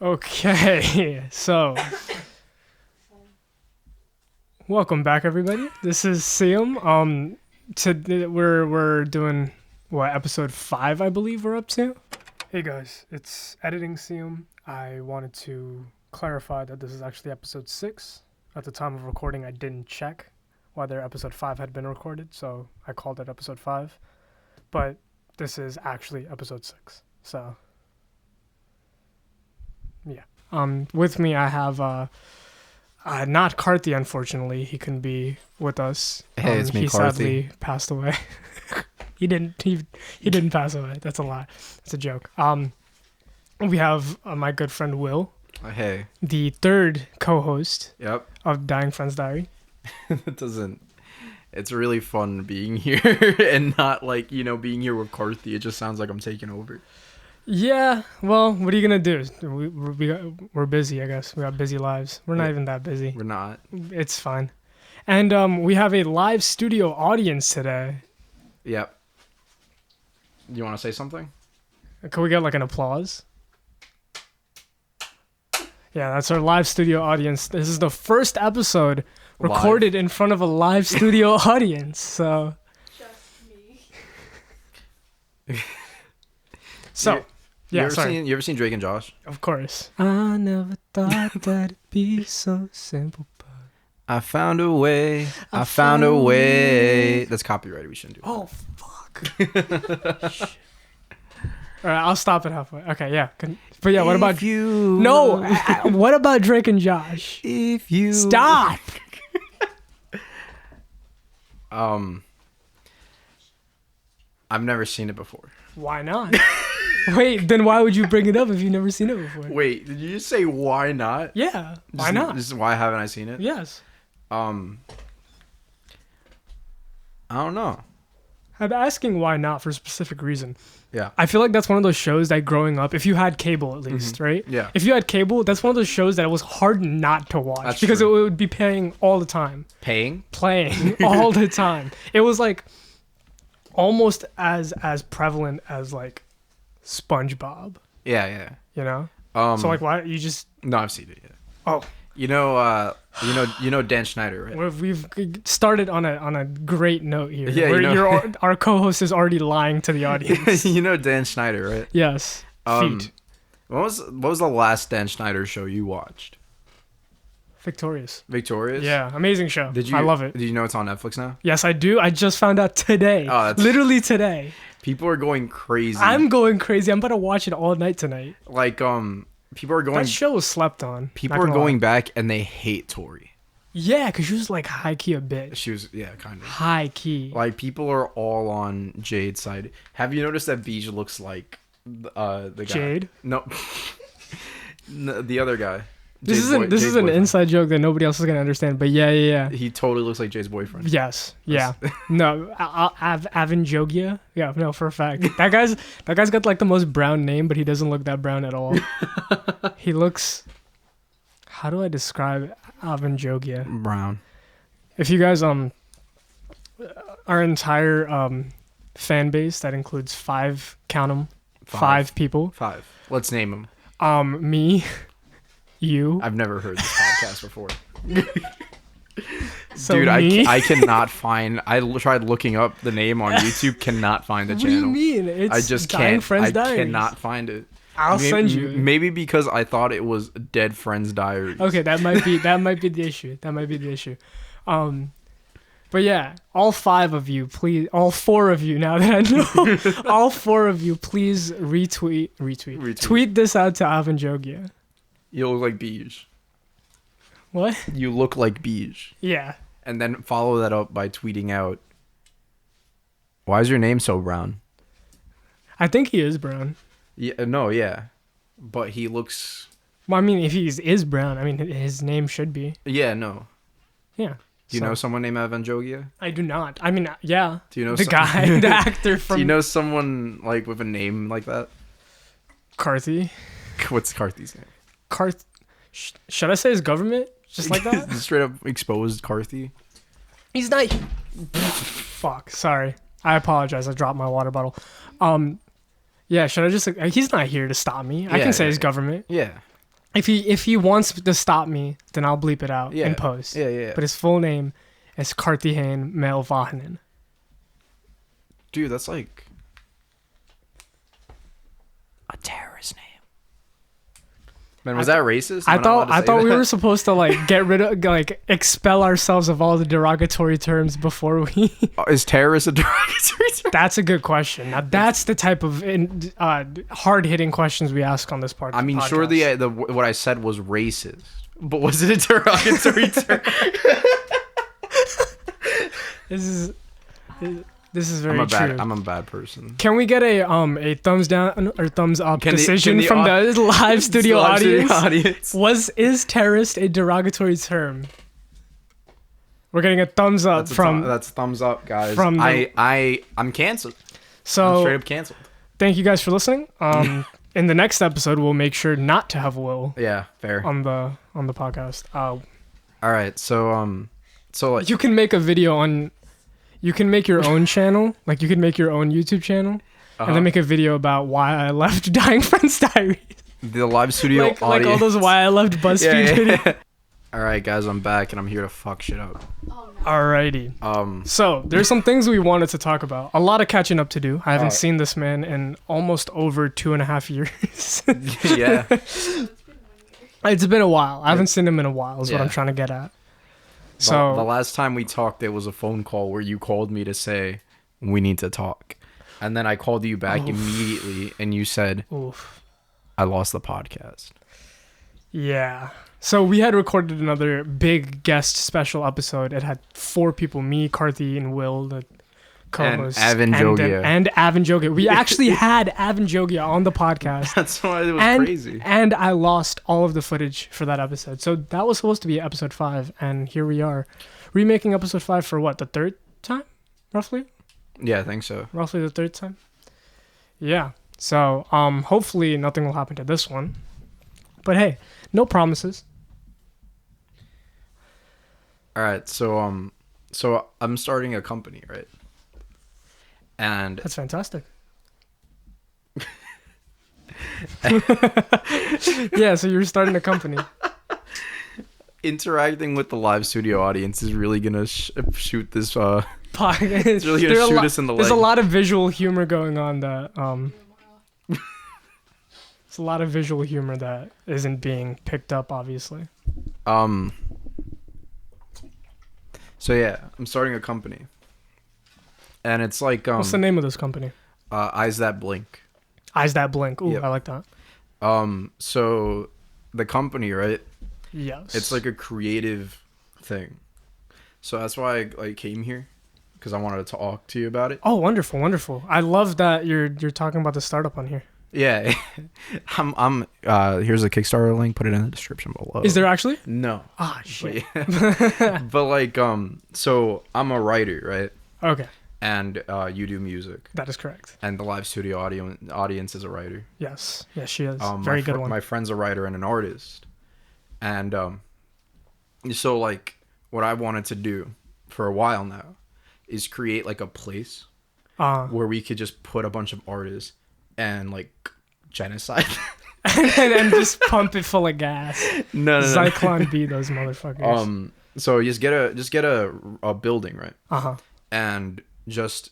Okay, so welcome back, everybody. This is Siam. We're doing what, episode 5, I believe we're up to. Hey guys, it's editing Siam. I wanted to clarify that this is actually episode 6. At the time of recording, I didn't check whether episode 5 had been recorded, so I called it episode 5. But this is actually episode 6. So yeah. With me I have not Karthi, unfortunately. He couldn't be with us. Hey, it's me, he Karthi. sadly passed away. He didn't pass away. That's a lie. It's a joke. We have my good friend Will, Hey. the third co-host Yep. of Dying Friends Diary. It's really fun being here and not being here with Karthi. It just sounds like I'm taking over. Yeah, well, what are you gonna do? We're busy, I guess. We got busy lives. We're not even that busy. We're not. It's fine. And we have a live studio audience today. Yep. You want to say something? Can we get like an applause? Yeah, that's our live studio audience. This is the first episode recorded in front of a live studio audience. So Just me. So, You ever seen Drake and Josh? of course. I never thought that it'd be so simple. I found a way. I found a way. That's copyrighted. We shouldn't do that. Oh, fuck. Shit. All right, I'll stop it halfway. Okay, yeah. But yeah, what about you? No, what about Drake and Josh? If you Stop. I've never seen it before. Why not? Wait, then why would you bring it up if you've never seen it before? Wait, did you just say why not? Yeah, why not? This is why haven't I seen it? Yes. I don't know. I'm asking why not for a specific reason. Yeah. I feel like that's one of those shows that growing up, if you had cable at least, right? Yeah. If you had cable, that's one of those shows that it was hard not to watch That's because true. it would be playing all the time. Playing All the time. It was like almost as prevalent as like SpongeBob, Yeah. you know? So So like why you just no, I've seen it. Yeah. oh, You know Dan Schneider, right? we've started on a great note here. Yeah, where you know. our co-host is already lying to the audience. You know Dan Schneider, right? Yes. Feet. What was the last Dan Schneider show you watched? Victorious. Victorious? Yeah, amazing show. Did you? I love it. Did you know it's on Netflix now? Yes, I do. I just found out today. Oh, that's- Literally today. People are going crazy. I'm going crazy. I'm about to watch it all night tonight. like people are going. That show was slept on. People not are gonna going lie. back and they hate Tori. Yeah, because she was like high key a bitch. She was kind of. High key. Like people are all on Jade's side. Have you noticed that Beej looks like the guy? Jade? No. No, the other guy. This Jade's is Jade's an boyfriend. inside joke that nobody else is gonna understand. But yeah. He totally looks like Jade's boyfriend. Yes. Yeah. No. Avan Jogia. Yeah. No, for a fact. That guy's got like the most brown name, but he doesn't look that brown at all. He looks. How do I describe Avan Jogia? Brown. If you guys our entire fan base that includes five people. 5. Let's name him. Me, you. I've never heard this podcast before. So Dude, me. I cannot find. Tried looking up the name on YouTube. Cannot find the What do you channel. mean? It's I just Dying can't. Friends I Diaries. cannot find it. I'll send you. Maybe because I thought it was Dead Friends Diaries. Okay, that might be the issue. But yeah, all 5 of you, please, all 4 of you, now that I know, all 4 of you, please tweet this out to Avan Jogia. You look like Beej. What? You look like Beej. Yeah. And then follow that up by tweeting out, why is your name so brown? I think he is brown. Yeah, no, yeah. But he looks... Well, I mean, if he is brown, I mean, his name should be. Yeah, no. Yeah. Do you know someone named Avan Jogia? I do not. I mean, yeah. Do you know the guy, the actor from Do you know someone like with a name like that? Karthi? What's Karthi's name? Should I say his government? Just like that? Straight up exposed Karthi. He's not. Fuck. Sorry. I apologize. I dropped my water bottle. Yeah. Should I just? He's not here to stop me. I can say his government. Yeah. If he wants to stop me, then I'll bleep it out Yeah. in post. Yeah. But his full name is Karthihain Melvahanen. Dude, that's like a terrorist name. Man, was that racist? I Am not allowed to say thought we that? were supposed to like get rid of like expel ourselves of all the derogatory terms before we. Is terrorist a derogatory term? That's a good question. Now that's the type of hard hitting questions we ask on this part. I mean, podcast. sure, the what I said was racist, but was it a derogatory term? This is very true. I'm a bad person. Can we get a thumbs down or thumbs up decision can from the live studio audience? audience. Is terrorist a derogatory term? We're getting a thumbs up That's thumbs up, guys. from the- I'm canceled. So I'm straight up canceled. thank you guys for listening. In the next episode, we'll make sure not to have Will Yeah, fair. on the podcast. All right, so like You can make a video on. You can make your own channel, like you can make your own YouTube channel, and then make a video about why I left Dying Friends Diaries. the live studio like audience. all those why I left BuzzFeed videos. All right, guys, I'm back and I'm here to fuck shit up. Alrighty. So there's some things we wanted to talk about. A lot of catching up to do. I haven't seen this man in almost over 2.5 years. Yeah. It's been a while. I haven't seen him in a while. Is what Yeah. I'm trying to get at. The So last time we talked, there was a phone call where you called me to say we need to talk, and then I called you back immediately, and you said oof. I lost the podcast. Yeah. So we had recorded another big guest special episode. It had 4 people: me, Karthi, and Will, the co-host, Avan Jogia. and Avan Jogia. We actually had Avan Jogia on the podcast. That's why it was crazy. And I lost all of the footage for that episode. So that was supposed to be episode 5, and here we are, remaking episode 5 for what, the 3rd time, roughly? Yeah, I think so. Roughly the 3rd time. Yeah. So hopefully nothing will happen to this one. But hey, no promises. All right, so I'm starting a company, right? And That's fantastic. Yeah, so you're starting a company. interacting with the live studio audience is really gonna shoot this. It's really gonna shoot us in the leg. There's a lot of visual humor going on that it's a lot of visual humor that isn't being picked up, obviously. So yeah, I'm starting a company, and it's like What's the name of this company? Eyes That Blink. Eyes That Blink. Ooh, Yep. I like that. So the company, right? Yes. It's like a creative thing. So that's why I came here, because I wanted to talk to you about it. Oh, wonderful, wonderful. I love that you're talking about the startup on here. Yeah, I'm. Here's a Kickstarter link. Put it in the description below. Is there actually? No. Ah, But, shit. yeah. But like, so I'm a writer, right? Okay, And you do music, that is correct. and the live studio audience is a writer. Yes, yes, she is. My Very good one. My friend's a writer and an artist, and so like what I wanted to do for a while now is create like a place where we could just put a bunch of artists and like genocide. and just pump it full of gas. No. Zyklon B those motherfuckers. So just get a building, right? Uh-huh. And just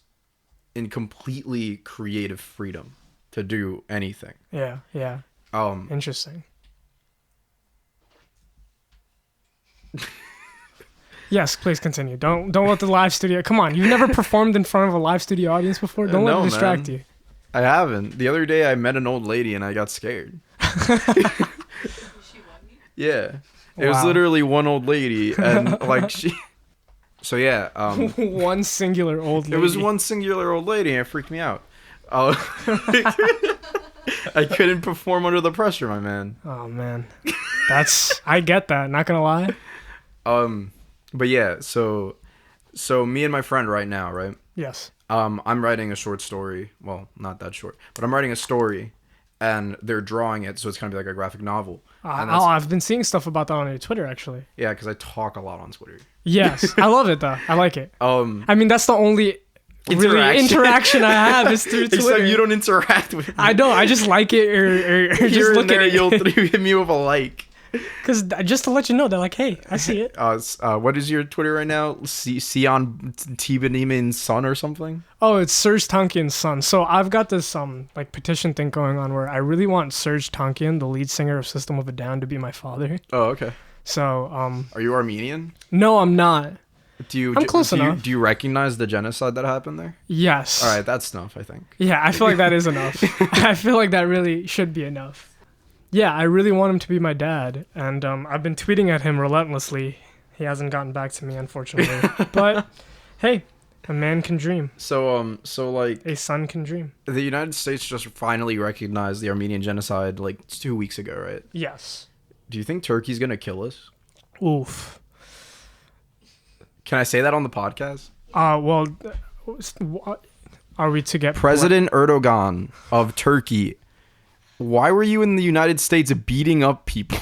in completely creative freedom to do anything. Yeah. Interesting. Yes, please continue. Don't let the live studio. Come on, you've never performed in front of a live studio audience before. Don't let No, it distract man. you. I haven't. The other day I met an old lady and I got scared. Yeah. It was Wow. literally one old lady and like she. So yeah, One singular old lady. it was one singular old lady and it freaked me out. I couldn't perform under the pressure, my man. Oh man, I get that. Not gonna lie. But yeah, so me and my friend right now, right? Yes. I'm writing a short story. Well, not that short, but I'm writing a story, and they're drawing it, so it's gonna be like a graphic novel. And that's, I've been seeing stuff about that on your Twitter actually. yeah, because I talk a lot on Twitter. Yes, I love it though. I like it. I mean, that's the only really interaction I have is through Twitter. Except you don't interact with me. I don't. I just like it or just look at it. You'll hit me with a like. Because just to let you know, they're like, hey, I see it. What is your Twitter right now? Sion Tibaniman's son or something? Oh, it's Serge Tankian's son. So I've got this like petition thing going on where I really want Serge Tankian, the lead singer of System of a Down, to be my father. Oh, okay. So are you Armenian? No, I'm not. I'm close enough. Do you recognize the genocide that happened there? Yes. All right, that's enough, I think. Yeah, I feel like that is enough. I feel like that really should be enough. Yeah, I really want him to be my dad, and I've been tweeting at him relentlessly. He hasn't gotten back to me, unfortunately. But hey, a man can dream. So like a son can dream. The United States just finally recognized the Armenian genocide like 2 weeks ago, right? Yes. Do you think Turkey's gonna kill us? Oof. Can I say that on the podcast? Well, are we to get President Erdogan of Turkey? Why were you in the United States beating up people?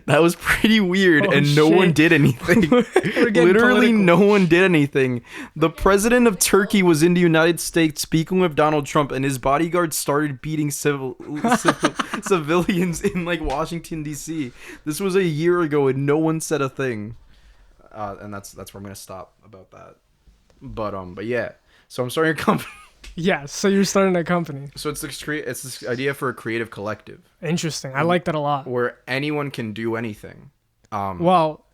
That was pretty weird, and no one did anything. Literally, no one did anything. The president of Turkey was in the United States speaking with Donald Trump, and his bodyguards started beating civilians in like Washington D.C. This was a year ago, and no one said a thing. And that's where I'm gonna stop about that. But yeah. So I'm starting a company. Yeah, so you're starting a company. So it's this idea for a creative collective. Interesting. I like that a lot. Where anyone can do anything. Well,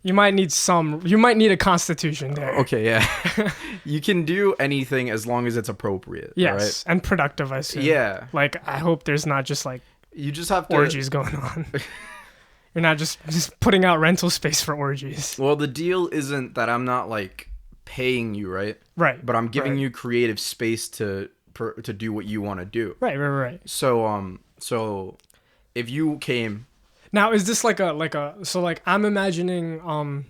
you might need a constitution there. Okay, yeah. You can do anything as long as it's appropriate. Yes, right? And productive, I assume. Yeah. Like, I hope there's not just like you just have to orgies going on. You're not just putting out rental space for orgies. Well, the deal isn't that I'm not like paying you, right? Right. But I'm giving you creative space to do what you want to do. Right. So if you came now, is this like so like I'm imagining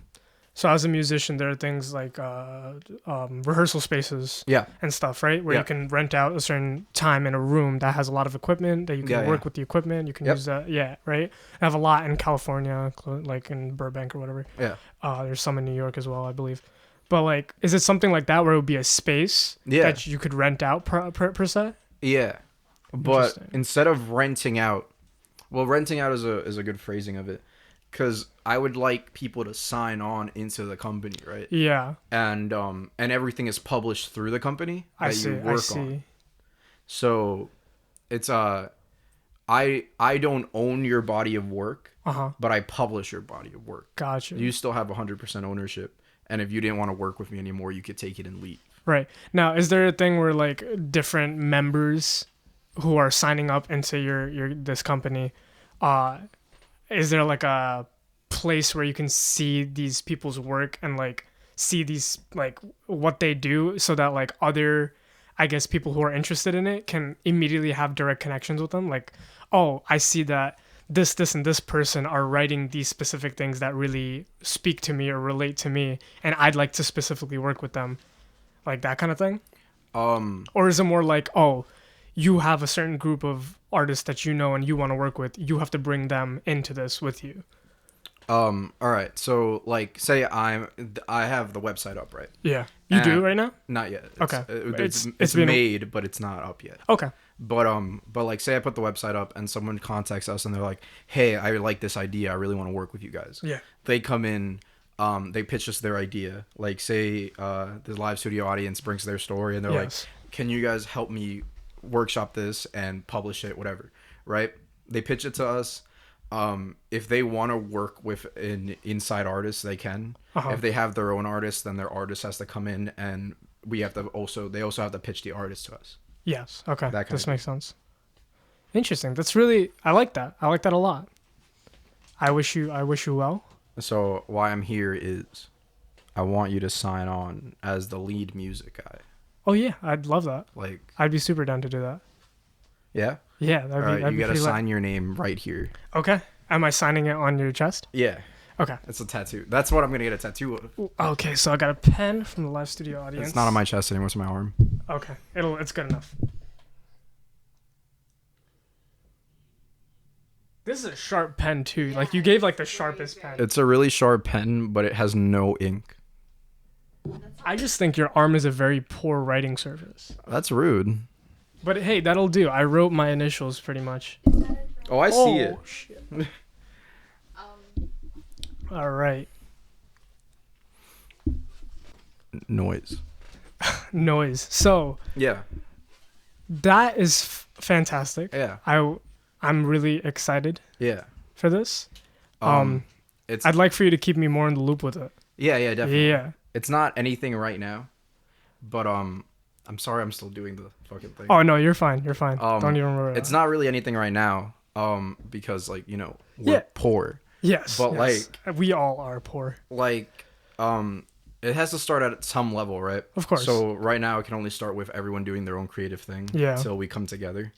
so as a musician there are things like rehearsal spaces and stuff, right? Where you can rent out a certain time in a room that has a lot of equipment that you can work with the equipment. You can use that. Yeah. Right. I have a lot in California, like in Burbank or whatever. Yeah. There's some in New York as well, I believe. But like, is it something like that where it would be a space that you could rent out per se? Yeah, but instead of renting out, renting out is a good phrasing of it, because I would like people to sign on into the company, right? Yeah. And everything is published through the company that you work on. So it's I don't own your body of work, but I publish your body of work. Gotcha. You still have 100% ownership. And if you didn't want to work with me anymore, you could take it and leave. Right. Now, is there a thing where like different members who are signing up into your this company, is there like a place where you can see these people's work and like see these like what they do so that like other, I guess, people who are interested in it can immediately have direct connections with them? Like, oh, I see that this and this person are writing these specific things that really speak to me or relate to me, and I'd like to specifically work with them, like that kind of thing. Or is it more like, oh, you have a certain group of artists that you know and you want to work with, you have to bring them into this with you? All right. So like, say I have the website up, right? Yeah. You do right now? Not yet. Okay. It's made, but it's not up yet. Okay. But like, say I put the website up and someone contacts us and they're like, "Hey, I like this idea. I really want to work with you guys." Yeah. They come in, they pitch us their idea. Like, say the live studio audience brings their story and they're like, "Can you guys help me workshop this and publish it, whatever?" Right? They pitch it to us. If they want to work with an inside artist, they can. If they have their own artist, then their artist has to come in, and they also have to pitch the artist to us. Yes. Okay. This makes sense. Interesting. That's really, I like that. I like that a lot. I wish you well. So why I'm here is I want you to sign on as the lead music guy. Oh yeah, I'd love that. Like, I'd be super down to do that. Yeah? Yeah, that'd be you gotta sign your name right here. Okay. Am I signing it on your chest? Yeah. Okay. It's a tattoo. That's what I'm gonna get a tattoo of. Okay, so I got a pen from the live studio audience. It's not on my chest anymore, it's on my arm. Okay. It's good enough. This is a sharp pen too. Like, you gave like the sharpest pen. It's a really sharp pen, but it has no ink. I just think your arm is a very poor writing surface. That's rude. But hey, that'll do. I wrote my initials pretty much. Oh, I see it. Shit. All right. Noise. Noise. So Yeah. that is fantastic. Yeah. I'm really excited Yeah. for this. It's I'd like for you to keep me more in the loop with it. yeah, definitely. Yeah. It's not anything right now, but I'm sorry I'm still doing the fucking thing. Oh no, you're fine. You're fine. Don't even worry. It's not really anything right now. Because like, we're poor. Yes. But yes. We all are poor. Like it has to start at some level, right? Of course. So right now it can only start with everyone doing their own creative thing until we come together.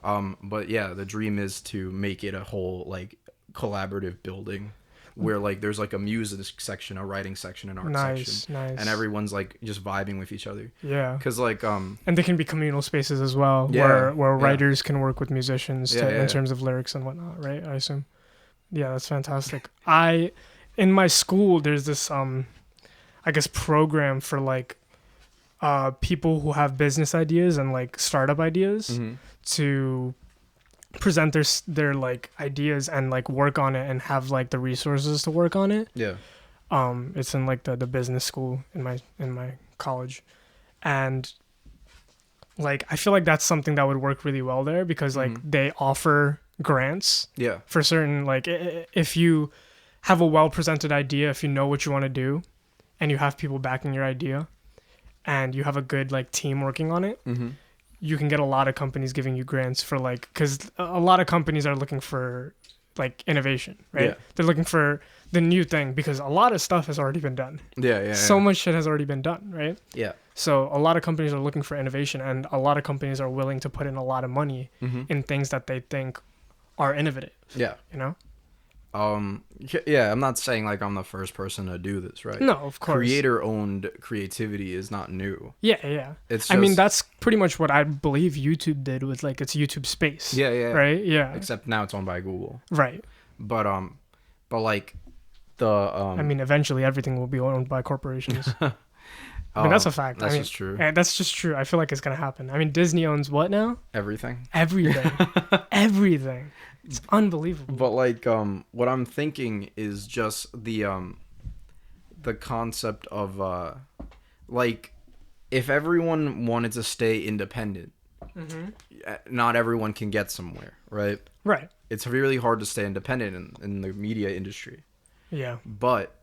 But yeah, the dream is to make it a whole like collaborative building where like there's like a music section, a writing section, an art section. Nice. And everyone's like just vibing with each other. Yeah. Cuz like and they can be communal spaces as well where writers can work with musicians in terms of lyrics and whatnot, right? I assume. Yeah, that's fantastic. In my school there's this I guess program for like people who have business ideas and like startup ideas to present their like ideas and like work on it and have like the resources to work on it. Yeah. It's in like the business school in my college, and like I feel like that's something that would work really well there because like they offer grants for certain, like if you have a well presented idea, if you know what you want to do and you have people backing your idea and you have a good like team working on it, you can get a lot of companies giving you grants for like, because a lot of companies are looking for like innovation, right? They're looking for the new thing because a lot of stuff has already been done. So much shit has already been done, right? So a lot of companies are looking for innovation, and a lot of companies are willing to put in a lot of money in things that they think are innovative. I'm not saying like I'm the first person to do this, right? No, of course. Creator owned creativity is not new. Yeah. It's just, I mean, that's pretty much what I believe YouTube did with like its YouTube space. Right? Yeah. Except now it's owned by Google. Right. But like the I mean, eventually everything will be owned by corporations. I mean, that's a fact. That's just true. That's just true. I feel like it's gonna happen. I mean, Disney owns what now? Everything. Everything. It's unbelievable. But like, what I'm thinking is just the concept of like, if everyone wanted to stay independent, not everyone can get somewhere, right? Right. It's really hard to stay independent in the media industry. Yeah. But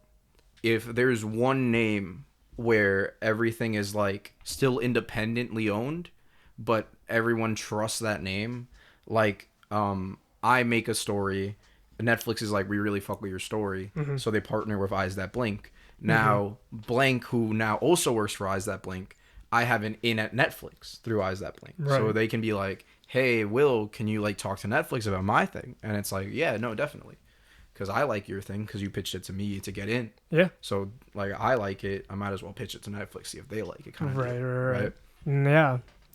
if there's one name where everything is like still independently owned, but everyone trusts that name, like I make a story, Netflix is like, we really fuck with your story, so they partner with Eyes That Blink. Now Blank, who now also works for Eyes That Blink, I have an in at Netflix through Eyes That Blink, so they can be like, hey Will, can you like talk to Netflix about my thing? And it's like, yeah, no, definitely, because I like your thing because you pitched it to me to get in. Yeah. So like, I like it, I might as well pitch it to Netflix, see if they like it, kind of. Right.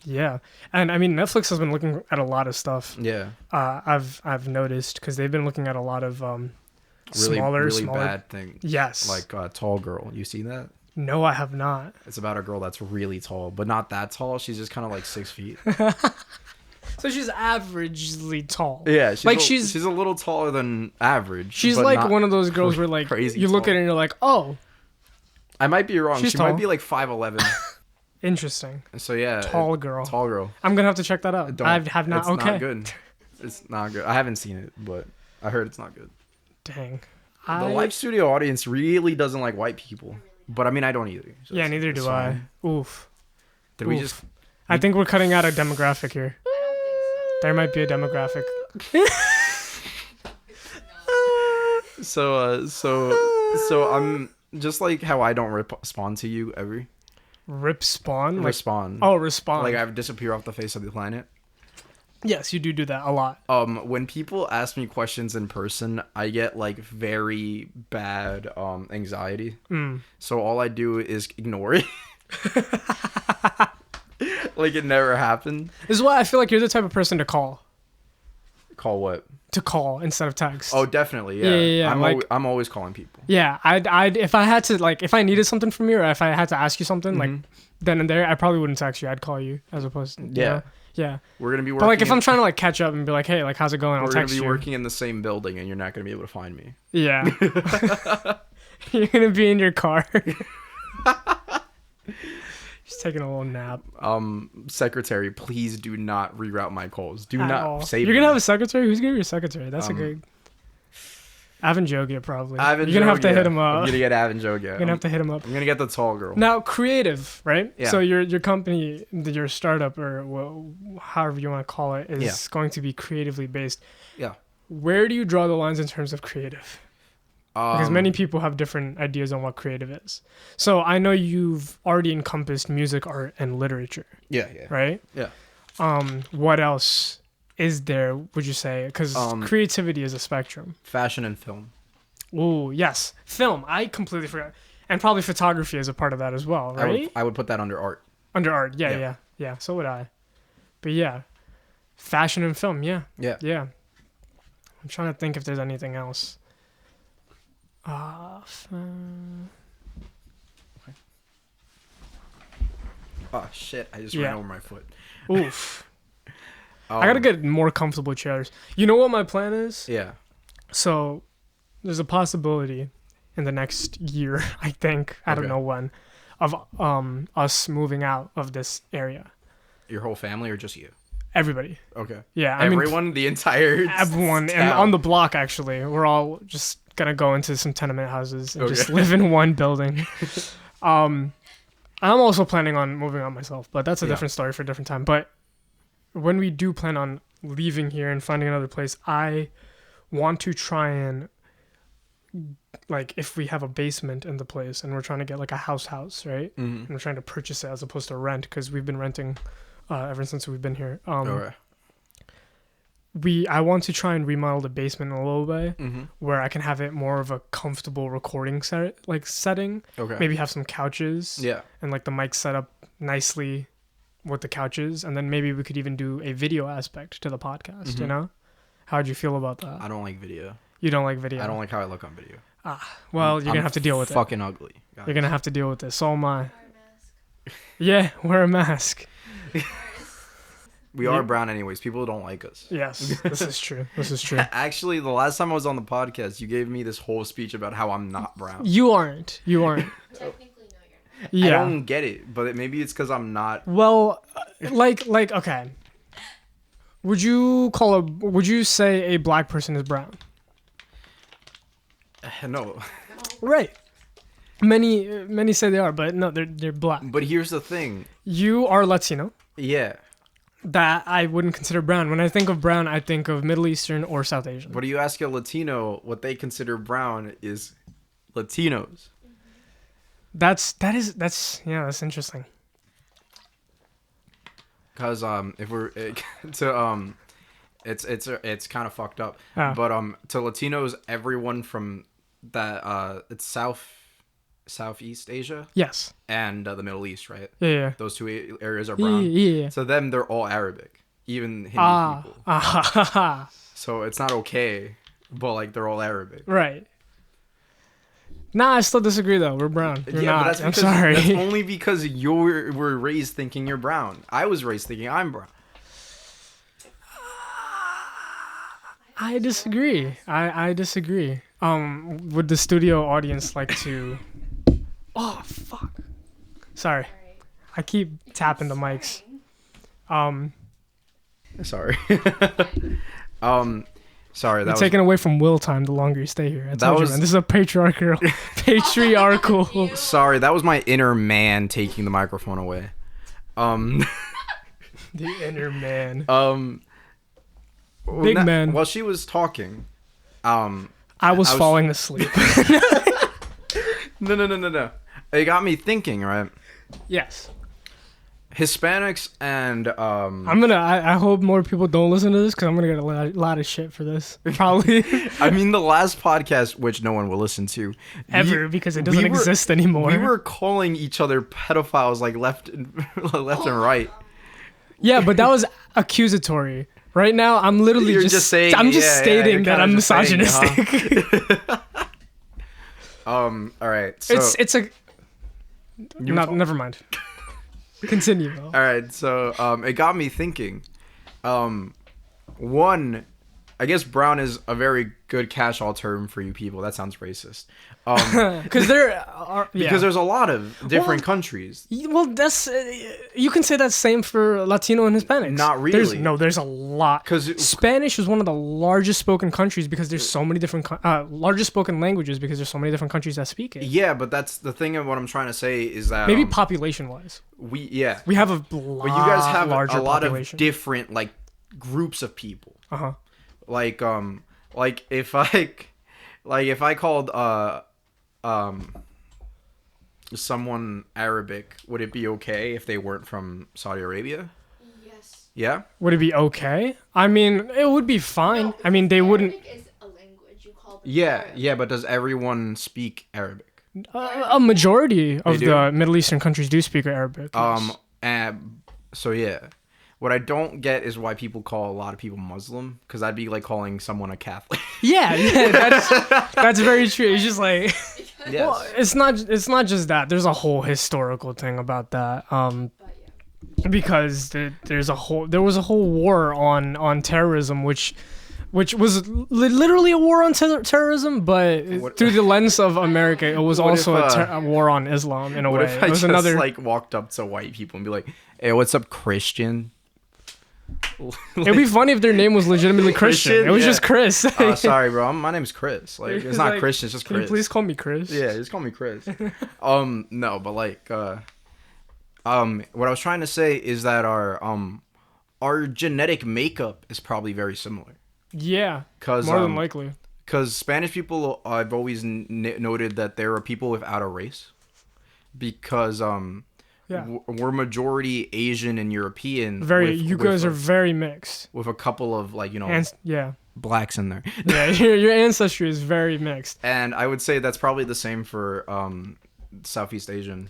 Yeah. And I mean, Netflix has been looking at a lot of stuff. Yeah. I've noticed, because they've been looking at a lot of smaller bad things. Yes. Like Tall Girl. You see that? No, I have not. It's about a girl that's really tall, but not that tall. She's just kind of like 6 feet. So she's averagely tall. Yeah, she's a little taller than average. She's like one of those girls where like you look at her and you're like, oh. I might be wrong. She tall. might be like 5'11". Interesting. So yeah, tall girl. I'm gonna have to check that out. I have not. It's not good. It's not good. I haven't seen it, but I heard it's not good. Dang. The live studio audience really doesn't like white people, but I mean, I don't either. So yeah, neither do I. Oof. Did we just? I think we're cutting out a demographic here. There might be a demographic. So I'm just like how I don't respond to you ever. Respawn? Respawn. Oh, respawn. Like I disappear off the face of the planet. Yes, you do that a lot. When people ask me questions in person, I get like very bad anxiety. So all I do is ignore it. Like it never happened. This is why I feel like you're the type of person to call. Call what? To call instead of text. Oh, definitely. Yeah. Yeah. I'm always calling people. Yeah, I'd if I had to, like, if I needed something from you, or if I had to ask you something, like, then and there, I probably wouldn't text you. I'd call you as opposed to, Yeah. Yeah. We're gonna be working. But like, if I'm trying to like catch up and be like, hey, like, how's it going? I'll text you. We're gonna be working in the same building, and you're not gonna be able to find me. Yeah. You're gonna be in your car. Just taking a little nap. Secretary, please do not reroute my calls. Do not save. You're gonna have a secretary? Who's gonna be your secretary? That's a good. Avan Jogia, probably. You're gonna have to hit him up. I'm gonna get Avan Jogia. You're gonna have to hit him up. I'm gonna get the tall girl. Now, creative, right? Yeah. So your company, your startup, or however you want to call it, is going to be creatively based. Yeah. Where do you draw the lines in terms of creative? Because many people have different ideas on what creative is. So I know you've already encompassed music, art, and literature. Yeah. Right? Yeah. What else is there, would you say? Because creativity is a spectrum. Fashion and film. Oh, yes. Film. I completely forgot. And probably photography is a part of that as well, right? I would put that under art. Under art. Yeah. So would I. But yeah. Fashion and film. Yeah. I'm trying to think if there's anything else. Oh shit! I just ran over my foot. Oof. I gotta get more comfortable chairs. You know what my plan is? Yeah. So there's a possibility in the next year, I think, I don't know when, of us moving out of this area. Your whole family or just you? Everybody. Okay. Yeah. Everyone, the entire everyone, town. And on the block actually, we're all just gonna go into some tenement houses and just live in one building. I'm also planning on moving out myself, but that's a different story for a different time. But when we do plan on leaving here and finding another place, I want to try and, like, if we have a basement in the place and we're trying to get like a house, right? And we're trying to purchase it as opposed to rent, because we've been renting ever since we've been here. I want to try and remodel the basement in a little way where I can have it more of a comfortable recording setting. Okay. Maybe have some couches. Yeah. And like the mic set up nicely with the couches, and then maybe we could even do a video aspect to the podcast. You know, how'd you feel about that? I don't like video. You don't like video? I don't like how I look on video. Well, you're gonna have to deal with it. Fucking ugly. Guys. You're gonna have to deal with this. So am I. Yeah, wear a mask. We are brown anyways. People don't like us. Yes, this is true. Actually, the last time I was on the podcast, you gave me this whole speech about how I'm not brown. You aren't. Technically, no, you're not. Yeah. I don't get it, but maybe it's because I'm not. Well, like, okay. Would you say a black person is brown? No. Right. Many say they are, but no, they're black. But here's the thing. You are Latino. Yeah. That I wouldn't consider brown. When I think of brown, I think of Middle Eastern or South Asian. But you ask a Latino, what they consider brown is Latinos. That's interesting. Because if we're to it's kind of fucked up. But to Latinos, everyone from that it's Southeast Asia. Yes. And the Middle East, right? Yeah. Those two areas are brown. Yeah. So them, they're all Arabic, even Hindi people. So it's not okay, but like they're all Arabic. Right. Nah, I still disagree though. We're brown. You're not. But I'm sorry. That's only because you were raised thinking you're brown. I was raised thinking I'm brown. I disagree. I disagree. Would the studio audience like to? Oh fuck! Sorry, I keep tapping the mics. Sorry. Sorry, you're taking away from Will time the longer you stay here. Man, this is a patriarchal. Sorry, that was my inner man taking the microphone away. The inner man. Big man. While she was talking, I was falling asleep. No. It got me thinking, right? Yes. Hispanics and I hope more people don't listen to this because I'm gonna get a lot of shit for this probably. I mean, the last podcast, which no one will listen to because it doesn't exist anymore. We were calling each other pedophiles like left and right. Yeah, but that was accusatory. Right now, I'm literally just saying. I'm just stating that I'm saying, misogynistic. All right. So it's a. No, never mind. Continue. All right. So it got me thinking. One, I guess brown is a very good catch-all term for you people. That sounds racist. Because because there's a lot of different countries. Well, that's you can say that same for Latino and Hispanics. Not really. There's a lot. Because Spanish is one of the largest spoken countries because there's so many different largest spoken languages because there's so many different countries that speak it. Yeah, but that's the thing of what I'm trying to say is that maybe population-wise, we have a lot. But you guys have a lot population. of different like groups of people. Like if I called someone Arabic, would it be okay if they weren't from Saudi Arabia? Yes. Yeah? Would it be okay? I mean, it would be fine. No, I mean, they wouldn't. Arabic is a language. You call them Yeah, Arabic. yeah, but does everyone speak Arabic? A majority of the Middle Eastern countries do speak Arabic. Yes. So yeah. What I don't get is why people call a lot of people Muslim, because that'd be like calling someone a Catholic. Yeah, that's very true. It's just like, Yes. well, it's not just that. There's a whole historical thing about that. Because there was a whole war on terrorism, which was literally a war on terrorism, but through the lens of America, it was also a war on Islam in a way. If I it was just another like walked up to white people and be like, "Hey, what's up, Christian?" It'd be funny if their name was legitimately Christian. It was just Chris. Sorry, bro. My name's Chris. Like, it's not Christian. It's just Chris. Can you please call me Chris? Yeah, just call me Chris. No, but like, what I was trying to say is that our genetic makeup is probably very similar. Yeah, Cause, more than likely. Because Spanish people, I've always noted that there are people without a race. Because we're majority Asian and European. You guys are very mixed. With a couple of like blacks in there. Yeah, your ancestry is very mixed. And I would say that's probably the same for Southeast Asian.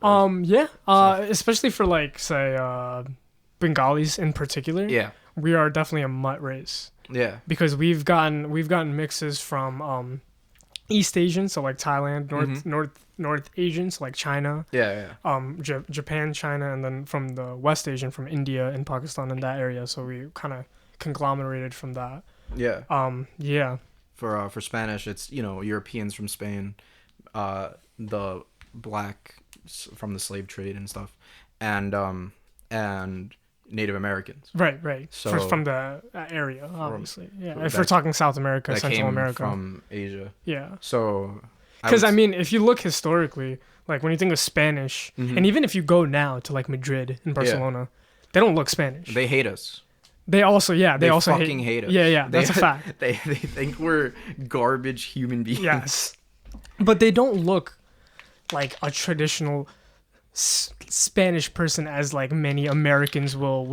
Especially for like say Bengalis in particular. Yeah, we are definitely a mutt race. Yeah, because we've gotten mixes from East Asian, so like Thailand, North Asian, so like China. Yeah. Japan, China, and then from the West Asian, from India and Pakistan in that area. So we kind of conglomerated from that. Yeah. Yeah. For Spanish, it's Europeans from Spain, the black from the slave trade and stuff, and Native Americans. Right. So from the area, obviously. Yeah. If we're talking South America, Central America, from Asia. Yeah. So. Because I mean, if you look historically, like when you think of Spanish, and even if you go now to like Madrid and Barcelona, they don't look Spanish. They hate us. They also fucking hate us. Yeah, that's a fact. They think we're garbage human beings. Yes, but they don't look like a traditional Spanish person as like many Americans will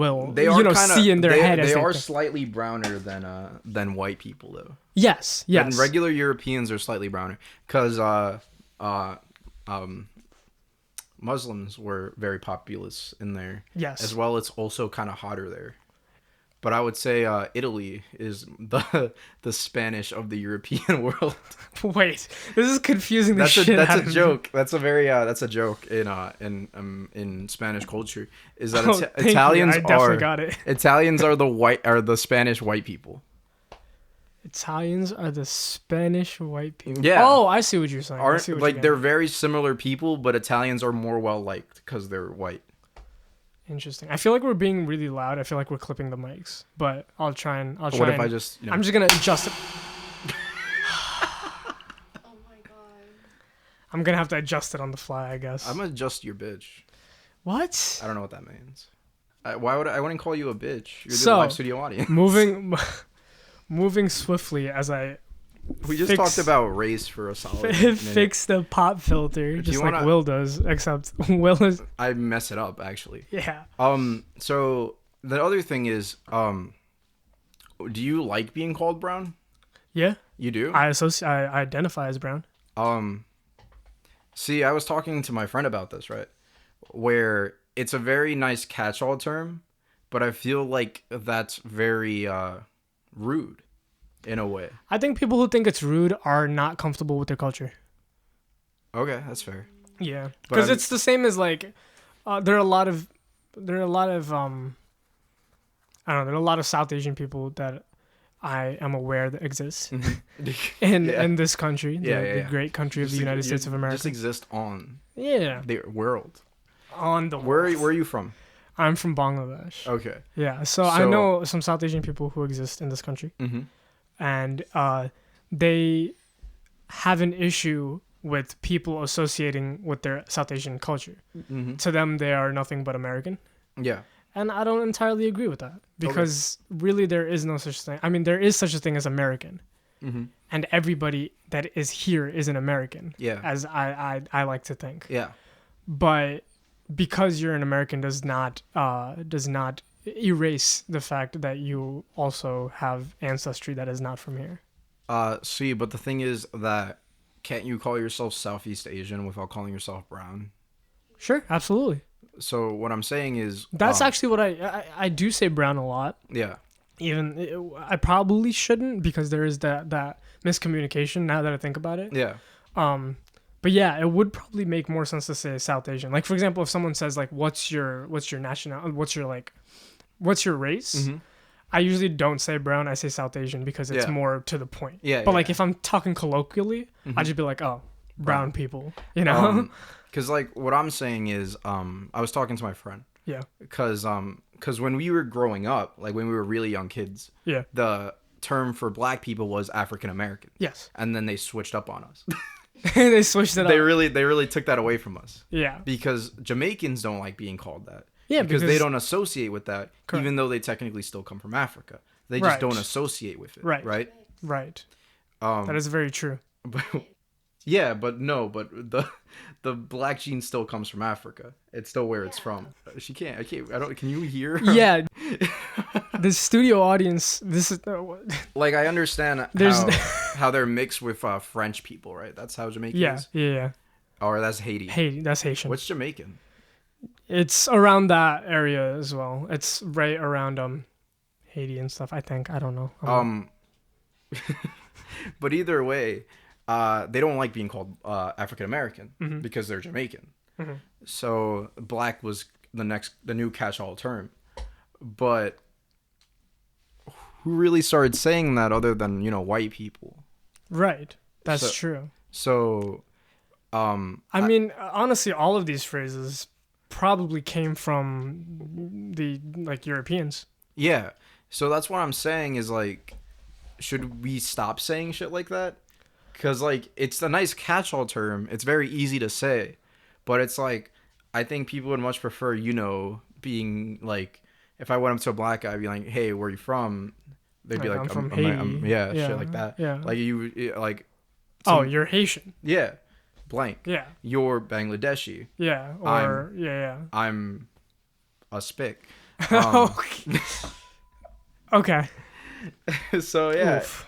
see in their head. They are slightly browner than white people though. Yes. And regular Europeans are slightly browner because Muslims were very populous in there. Yes. As well, it's also kind of hotter there. But I would say Italy is the Spanish of the European world. Wait, this is confusing. That's a joke. That's a joke in Spanish culture. Is that Italians are the Spanish white people. Italians are the Spanish white people. Yeah. Oh, I see what you're saying. They're very similar people, but Italians are more well liked because they're white. Interesting. I feel like we're being really loud. I feel like we're clipping the mics, but I'll try. What if I just? I'm just gonna adjust it. Oh my god. I'm gonna have to adjust it on the fly, I guess. I'm gonna adjust your bitch. What? I don't know what that means. I wouldn't call you a bitch. You're the live live studio audience. Moving swiftly as we just talked about race for a solid minute. Fix the pop filter just like Will does, except Will is. I mess it up actually. Yeah. So the other thing is, do you like being called brown? Yeah. You do? I identify as brown. See, I was talking to my friend about this, right? Where it's a very nice catch-all term, but I feel like that's very rude in a way. I think people who think it's rude are not comfortable with their culture. Okay, that's fair. Yeah, But because I'm- it's the same as like, there are a lot of I don't know. There are a lot of South Asian people that I am aware that exist in Yeah. in this country, the Yeah. great country of Just the United you States of America. just exist on Yeah, the world. on the Where world. are you from? I'm from Bangladesh. Okay. Yeah, so I So- know some South Asian people who exist in this country, Mm-hmm. and they have an issue with people associating with their South Asian culture. Mm-hmm. To them, they are nothing but American. Yeah. And I don't entirely agree with that because really there is no such thing. I mean, there is such a thing as American, Mm-hmm. and everybody that is here is an American, Yeah. as I like to think. Yeah. But because you're an American does not erase the fact that you also have ancestry that is not from here. See, but the thing is that can't you call yourself Southeast Asian without calling yourself brown? Sure, absolutely. So what I'm saying is That's actually what I do say brown a lot. yeah. Even I probably shouldn't because there is that miscommunication now that I think about it. Yeah. But yeah, it would probably make more sense to say South Asian. Like for example, if someone says like, "What's your nationality? What's your race?" Mm-hmm. I usually don't say brown. I say South Asian because it's Yeah. more to the point. Yeah. But like if I'm talking colloquially, Mhm. I just be like, "Oh, brown Brown. people," you know? Because like what I'm saying is I was talking to my friend Yeah. because when we were growing up, like when we were really young kids, Yeah. the term for black people was African American, Yes. and then they switched up on us. They switched it they up. really took that away from us Yeah. because Jamaicans don't like being called that. Yeah, because they don't associate with that, Correct. even though they technically still come from Africa. They just Right. don't associate with it, Right. right? Right. Um, That is very true. but, yeah, but the black gene still comes from Africa. It's still where it's from. She can't. I can't. I don't. Can you hear? Yeah. The studio audience. This is Like I understand There's- how they're mixed with French people, right? That's how Jamaican yeah, is. yeah. Or that's Haiti. Haiti. That's Haitian. What's Jamaican? It's around that area as well. It's right around Haiti and stuff. I think. I don't know. But either way, they don't like being called African American Mhm. because they're Jamaican. Mhm. So black was the new catch-all term. But who really started saying that other than white people? Right. That's So- true. So, I mean, honestly, all of these phrases probably came from the Europeans. yeah. So that's what I'm saying is like, should we stop saying shit like that? Because like it's a nice catch-all term. It's very easy to say, but it's like I think people would much prefer being like if I went up to a black guy, I'd be like, "Hey, where are you from?" They'd be Like, like, "I'm from I'm- Haiti." yeah, Yeah, shit like that. yeah. Like you like Oh, some- you're Haitian. yeah, blank. Yeah. You're Bangladeshi. Yeah. Or yeah. I'm a spick. Okay. Okay. So yeah, Oof.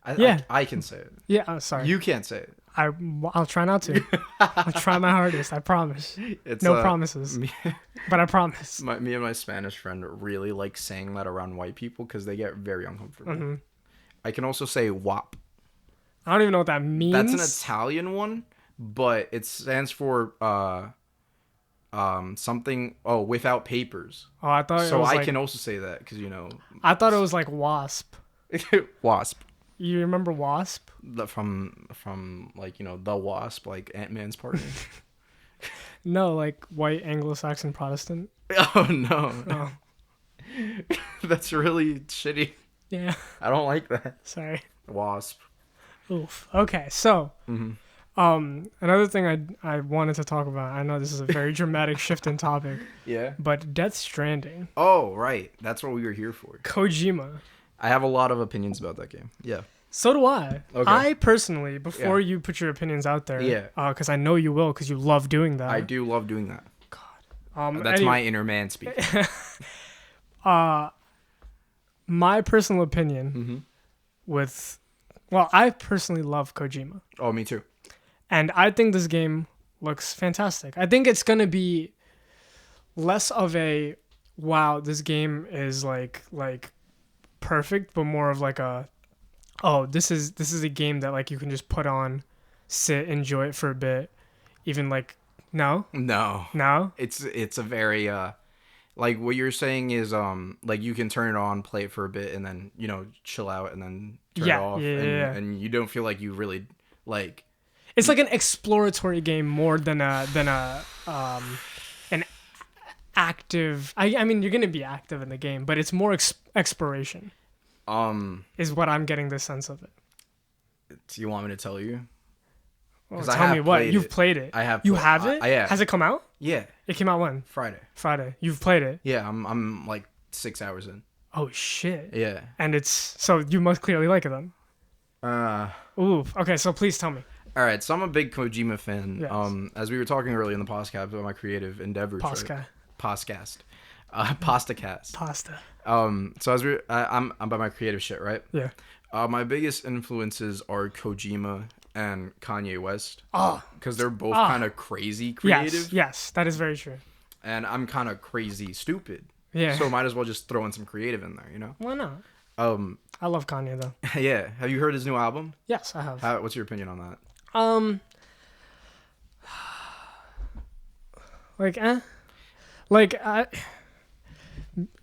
I, I can say it. Yeah. Sorry. You can't say it. I'll try not to. I'll try my hardest. I promise. It's No promises, Me, but I promise. me and my Spanish friend really like saying that around white people because they get very uncomfortable. Hmm. I can also say WAP. I don't even know what that means. That's an Italian one, but it stands for something. Oh, without papers. Oh, I thought So it was I like, can also say that because I thought it was like wasp. wasp. You remember wasp? From like the wasp, like Ant-Man's partner. No, like white Anglo-Saxon Protestant. Oh no, Oh, that's really shitty. yeah. I don't like that. Sorry. Wasp. Oof. Okay, so Hmm. another thing I wanted to talk about. I know this is a very dramatic shift in topic, Yeah. but Death Stranding, Oh, right. That's what we were here for. Kojima. I have a lot of opinions about that game. Yeah. So do I. Okay. I personally, before Yeah. you put your opinions out there, Yeah. because I know you will, because you love doing that. I do love doing that. That's anyway, my inner man speaking. my personal opinion Mm-hmm. I personally love Kojima. Oh, me too. And I think this game looks fantastic. I think it's going to be less of a wow, this game is like perfect, but more of like a, oh, this is a game that like you can just put on, sit, enjoy it for a bit, even like no, No, it's a very like what you're saying is like you can turn it on, play it for a bit, and then chill out, and then turn it yeah, off, yeah, yeah, and yeah. and you don't feel like you really like. It's like an exploratory game more than an active. I mean, you're gonna be active in the game, but it's more exploration. Is what I'm getting the sense of it. Do you want me to tell you? Well, 'Cause I tell me have what played you've it. played it. I have. You have it? Yeah. Has it come out? Yeah. It came out when? Friday. Friday. You've played it. Yeah, I'm like 6 hours in. Oh shit. Yeah. And it's so you must clearly like it then. Ooh. Okay. So please tell me. All right, so I'm a big Kojima fan. Yes. As we were talking earlier in the podcast about my creative endeavors, right? Podcast, Pastacast. Pasta. So I'm about my creative shit, right? Yeah. My biggest influences are Kojima and Kanye West. Oh. Because they're both kind of crazy creative. Yes, that is very true. And I'm kind of crazy stupid. Yeah. So might as well just throw in some creative in there, you know? Why not? Um, I love Kanye though. yeah. Have you heard his new album? Yes, I have. What's your opinion on that? Like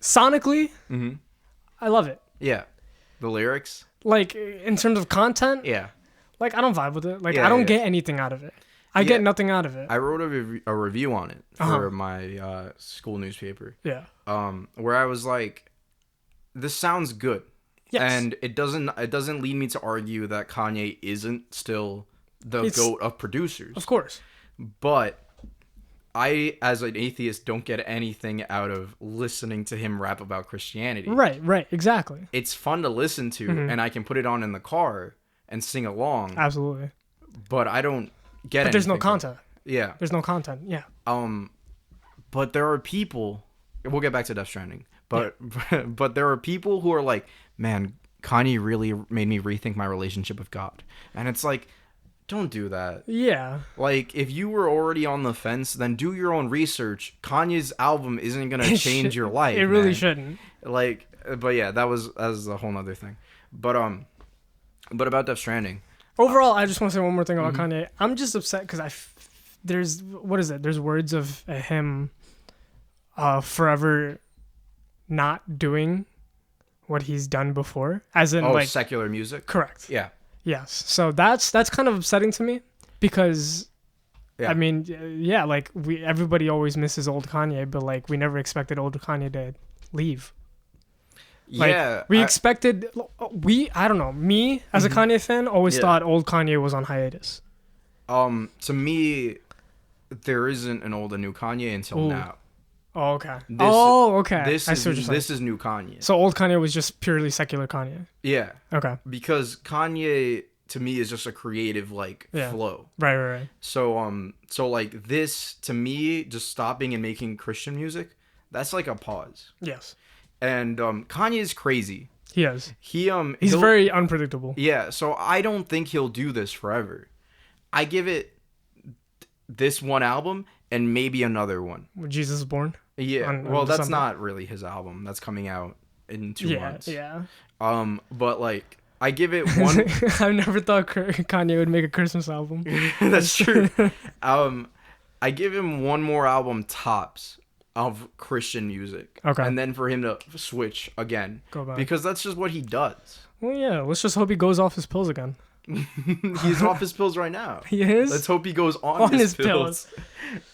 sonically, I love it. Yeah. The lyrics? Like in terms of content, Yeah. like I don't vibe with it. Like Yeah, I don't yeah. get anything out of it. I Yeah. get nothing out of it. I wrote a review on it for Uh-huh. my school newspaper. Yeah. Where I was like, this sounds good. Yes. And it doesn't lead me to argue that Kanye isn't still the GOAT of producers. Of course. But I, as an atheist, don't get anything out of listening to him rap about Christianity. Right, exactly. It's fun to listen to, and I can put it on in the car and sing along. Absolutely. But I don't get. But there's no anything from it. content. Yeah. There's no content. Yeah. But there are people. We'll get back to Death Stranding. But but there are people who are like, man, Kanye really made me rethink my relationship with God, and it's like, don't do that. Yeah. Like, if you were already on the fence, then do your own research. Kanye's album isn't gonna change your life. It really man. shouldn't. Like, but yeah, that was a whole nother thing. But about Death Stranding. Overall, I just want to say one more thing about Kanye. I'm just upset because there's what is it? There's words of him, forever, not doing what he's done before, as in like secular music. correct. Yeah. Yes. So that's kind of upsetting to me because. Yeah. I mean, yeah, like everybody always misses old Kanye, but like we never expected old Kanye to leave. Like, yeah. we expected. I don't know. Me as a Kanye fan always thought old Kanye was on hiatus. To me, there isn't an old and new Kanye until Ooh. now. Oh, okay. Okay. I see what you're saying. This is new Kanye. So old Kanye was just purely secular Kanye. Yeah. Okay. Because Kanye to me is just a creative flow. Right. So like this to me, just stopping and making Christian music, that's like a pause. Yes. And Kanye is crazy. He is. He's very unpredictable. Yeah, so I don't think he'll do this forever. I give it this one album and maybe another one. Jesus is Born. Yeah. On Well, that's December. not really his album. That's coming out in 2 months. Yeah. But like I give it one. I've never thought Kanye would make a Christmas album. That's true. I give him one more album tops of Christian music. Okay. And then for him to switch again. Go back. Because that's just what he does. Well, yeah. Let's just hope he goes off his pills again. He's off his pills right now. He is. Let's hope he goes on his pills.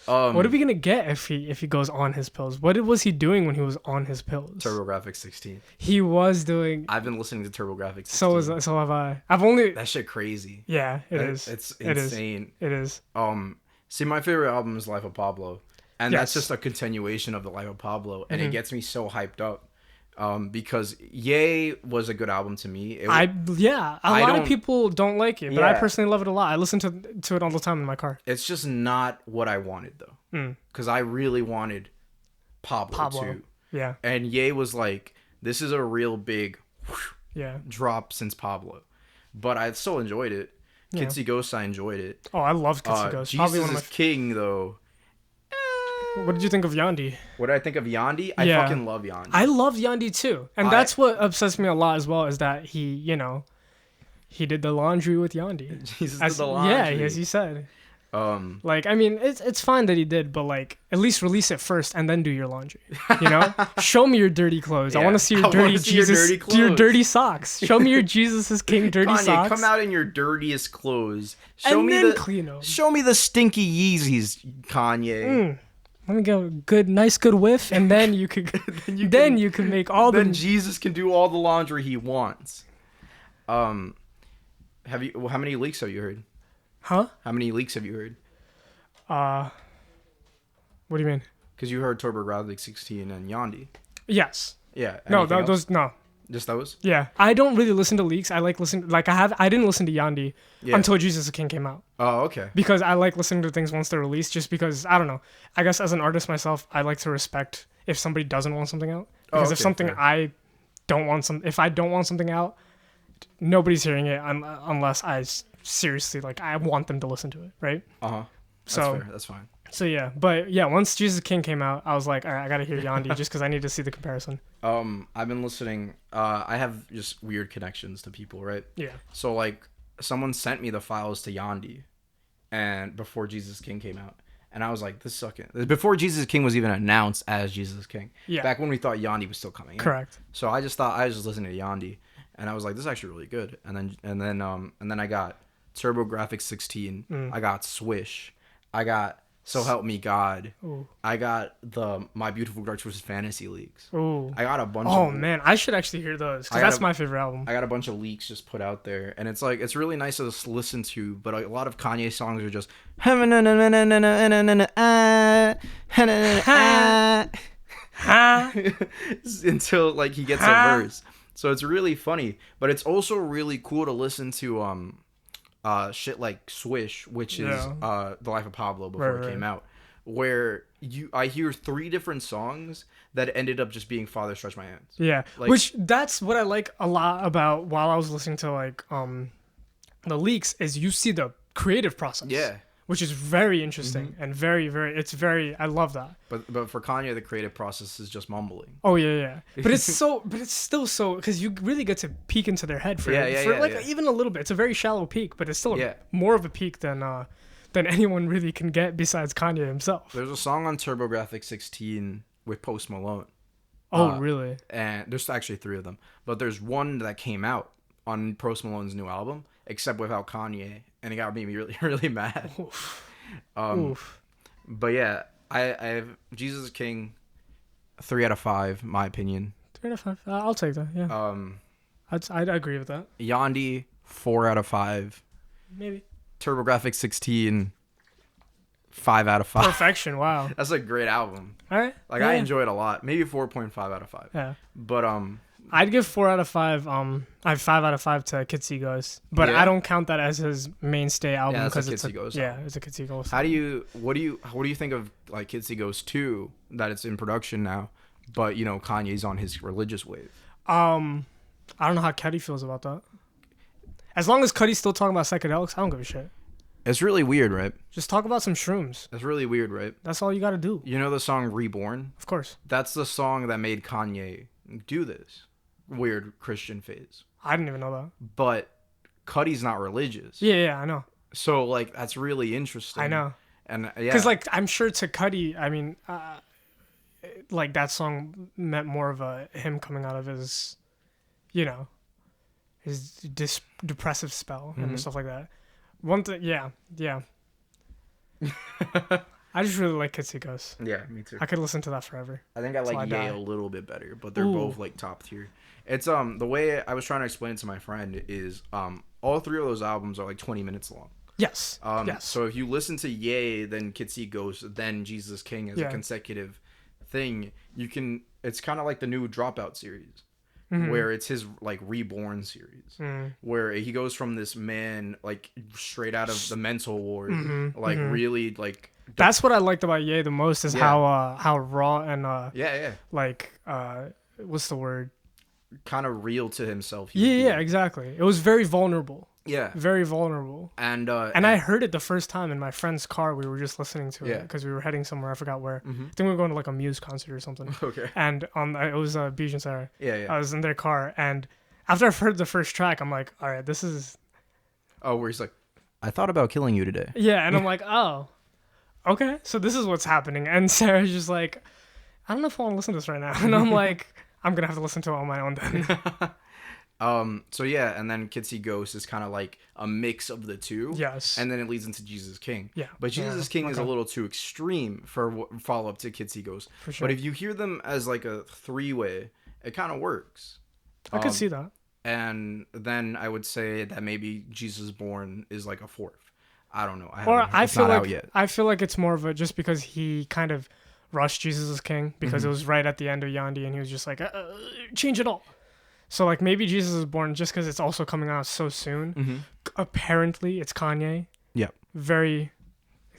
What are we gonna get if he goes on his pills? What was he doing when he was on his pills? TurboGrafx 16. He was doing. I've been listening to TurboGrafx 16. So have I. I've only. That shit crazy. Yeah, it is. It's insane. It is. See, my favorite album is Life of Pablo, and that's Yes. just a continuation of the Life of Pablo, and it gets me so hyped up. Because Ye was a good album to me. A lot of people don't like it, but I Yeah. personally love it a lot. I listen to it all the time in my car. It's just not what I wanted though, because I really wanted Pablo too. Yeah. And Ye was like, this is a real big Yeah. drop since Pablo, but I still enjoyed it. Yeah. Kitsy Ghost, I enjoyed it. Oh, I love Kitsy Ghost. Probably Jesus one of is King though. What did you think of Yandi? What did I think of Yandi? I Yeah. fucking love Yandi. I love Yandi too, and that's what upsets me a lot as well. Is that he did the laundry with Yandi. Jesus did the laundry. Yeah, as you said. Um, Like, I mean, it's fine that he did, but like, at least release it first and then do your laundry. You know, show me your dirty clothes. I Yeah. want to see your I wanna dirty see your Jesus, dirty your clothes. dirty socks. Show me your Jesus is King dirty Kanye, socks. come out in your dirtiest clothes. Show and me then the clean them. show me the stinky Yeezys, Kanye. Let me go nice good whiff, and then you could, then you can make all Then the. Jesus can do all the laundry he wants. Have you? How many leaks have you heard? Huh? How many leaks have you heard? What do you mean? Because you heard TurboGrafx 16 and Yandi. Yes. Yeah. No, anything else? those no. Just those. Yeah, I don't really listen to leaks. I like I didn't listen to Yandi Yeah. until Jesus the King came out. Oh, okay. Because I like listening to things once they're released, just because I don't know. I guess as an artist myself, I like to respect if somebody doesn't want something out. Because if okay, something fair. if I don't want something out, nobody's hearing it unless I seriously like I want them to listen to it, right? That's So fair. That's fine. so yeah, but yeah, once Jesus the King came out, I was like, all right, I gotta hear Yandi just because I need to see the comparison. I've been listening. I have just weird connections to people, right? Yeah. So like, someone sent me the files to Yandi, and before Jesus King came out, and I was like, this sucking. Before Jesus King was even announced as Jesus King. Yeah. Back when we thought Yandi was still coming. Correct. So I just thought I was just listening to Yandi, and I was like, this is actually really good. And then I got TurboGrafx 16. I got Swish. I got So Help Me God. Ooh. I got the My Beautiful Dark Twisted Fantasy leaks. Ooh. I got a bunch Oh of man, I should actually hear those because that's my favorite album. I got a bunch of leaks just put out there, and it's like it's really nice to just listen to, but a lot of Kanye songs are just until like he gets a verse. So it's really funny, but it's also really cool to listen to shit like Swish, which is The Life of Pablo before it came out, where I hear 3 different songs that ended up just being Father Stretch My Hands. Yeah, Like, which that's what I like a lot about while I was listening to like the leaks is you see the creative process. Yeah. Which is very interesting and very I love that. But for Kanye, the creative process is just mumbling. Oh yeah. But it's still so because you really get to peek into their head for even a little bit. It's a very shallow peek, but it's still more of a peek than anyone really can get besides Kanye himself. There's a song on TurboGrafx 16 with Post Malone. Oh really? And there's actually 3 of them, but there's one that came out on Post Malone's new album, except without Kanye, and it got me really really mad. Oof. But yeah, I have Jesus is King, 3 out of 5, my opinion. 3 out of 5. I'll take that. Yeah. I'd agree with that. Yandi, 4 out of 5. Maybe. TurboGrafx 16, 5 out of 5. Perfection. Wow. That's a great album. All right. Like I enjoy it a lot. Maybe 4.5 out of 5. Yeah. But I'd give 4 out of 5. I have 5 out of 5 to Kids See Ghosts, but I don't count that as his mainstay album because it's a Kids it's a Kids See Ghosts. What do you think of like Kids See Ghosts 2 that it's in production now, but you know Kanye's on his religious wave? I don't know how Cuddy feels about that. As long as Cuddy's still talking about psychedelics, I don't give a shit. It's really weird, right? Just talk about some shrooms. It's really weird, right? That's all you got to do. You know the song Reborn? Of course. That's the song that made Kanye do this weird Christian phase. I didn't even know that. But Cuddy's not religious. Yeah, I know. So like that's really interesting. I know. And yeah, because like I'm sure to Cuddy, I mean, like that song meant more of him coming out of his, you know, his depressive spell and stuff like that. One thing, yeah. I just really like Kids See Ghosts. Yeah, me too. I could listen to that forever. I think I like Ye a little bit better, but they're both like top tier. It's the way I was trying to explain it to my friend is all 3 of those albums are like 20 minutes long. Yes. Yes. So if you listen to Ye, then Kids See Ghosts, then Jesus King as a consecutive thing, you can. It's kind of like the new Dropout series. Where it's his like reborn series, where he goes from this man like straight out of the mental ward, really like. That's what I liked about Ye the most is how raw and like what's the word? Kind of real to himself. Yeah, exactly. It was very vulnerable. Yeah. Very vulnerable. And I heard it the first time in my friend's car. We were just listening to it Yeah. because we were heading somewhere. I forgot where. Mhm. I think we were going to like a Muse concert or something. Okay. And it was Beach and Sarah. Yeah. I was in their car, and after I've heard the first track, I'm like, all right, this is. Oh, where he's like, I thought about killing you today. Yeah, and I'm like, oh, okay, so this is what's happening. And Sarah's just like, I don't know if I want to listen to this right now. And I'm like, I'm gonna have to listen to it on my own then. So yeah, and then Kids See Ghosts is kind of like a mix of the two. Yes. And then it leads into Jesus King. Yeah. But Jesus King is a okay. little too extreme for follow up to Kids See Ghosts. For sure. But if you hear them as like a 3-way, it kind of works. I could see that. And then I would say that maybe Jesus Born is like a 4th. I don't know. I feel like it's more of a just because he kind of rushed Jesus is King because it was right at the end of Yandi and he was just like change it all. So like maybe Jesus is Born just because it's also coming out so soon. Mm-hmm. Apparently it's Kanye. Yeah. Very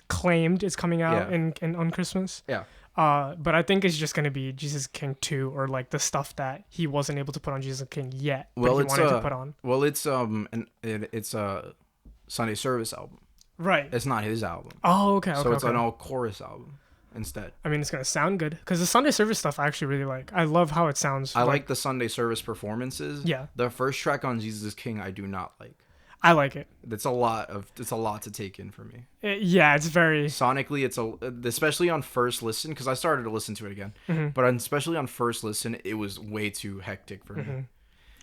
claimed it's coming out in on Christmas. Yeah. But I think it's just gonna be Jesus King 2 or like the stuff that he wasn't able to put on Jesus King yet. Well, but he wanted to put on. Well, it's it's a Sunday service album. Right. It's not his album. Oh, okay. So it's an all chorus album instead. I mean, it's gonna sound good because the Sunday service stuff I actually really like. I love how it sounds. I like the Sunday service performances. Yeah. The first track on Jesus King, I do not like. I like it. It's a lot to take in for me. Yeah, it's very sonically. It's especially on first listen because I started to listen to it again, but especially on first listen, it was way too hectic for me.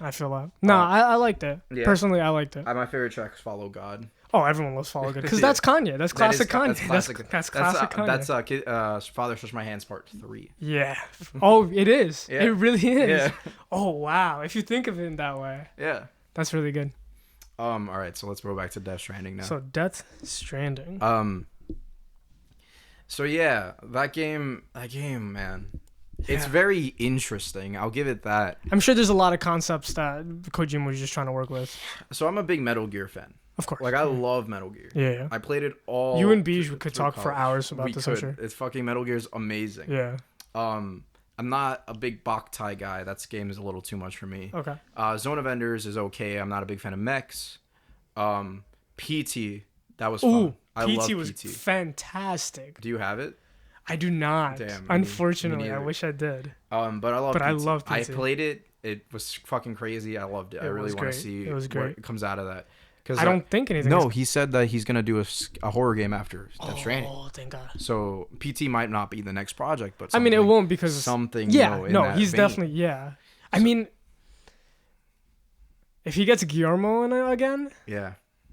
I feel that. No, I liked it. Yeah. Personally, I liked it. My favorite track is "Follow God." Oh, everyone loves "Follow God" because that's Kanye. That's classic Kanye. That's classic Kanye. That's Father Stretch My Hands Part 3. Yeah. Oh, it is. Yeah. It really is. Yeah. Oh wow! If you think of it in that way. Yeah. That's really good. All right, so let's go back to Death Stranding now. So Death Stranding. So yeah, that game, man. Yeah. It's very interesting. I'll give it that. I'm sure there's a lot of concepts that Kojima was just trying to work with. So I'm a big Metal Gear fan. Of course. Like I love Metal Gear. Yeah. I played it all. You and Beej could talk for hours about this. I'm sure. It's fucking Metal Gear's amazing. Yeah. I'm not a big Boktai guy. That game is a little too much for me. Okay. Zone of Enders is okay. I'm not a big fan of mechs. PT, that was fun. I love PT. Was fantastic. Do you have it? I do not. Damn. Unfortunately, I wish I did. But I love. But PT. I love PT. I played it. It was fucking crazy. I loved it. I really want to see what comes out of that. I don't think anything. No, he said that he's gonna do a horror game after Death Stranding. Oh, thank God. So PT might not be the next project, but I mean, it won't because something. Yeah, he's definitely I mean, if he gets Guillermo in it again,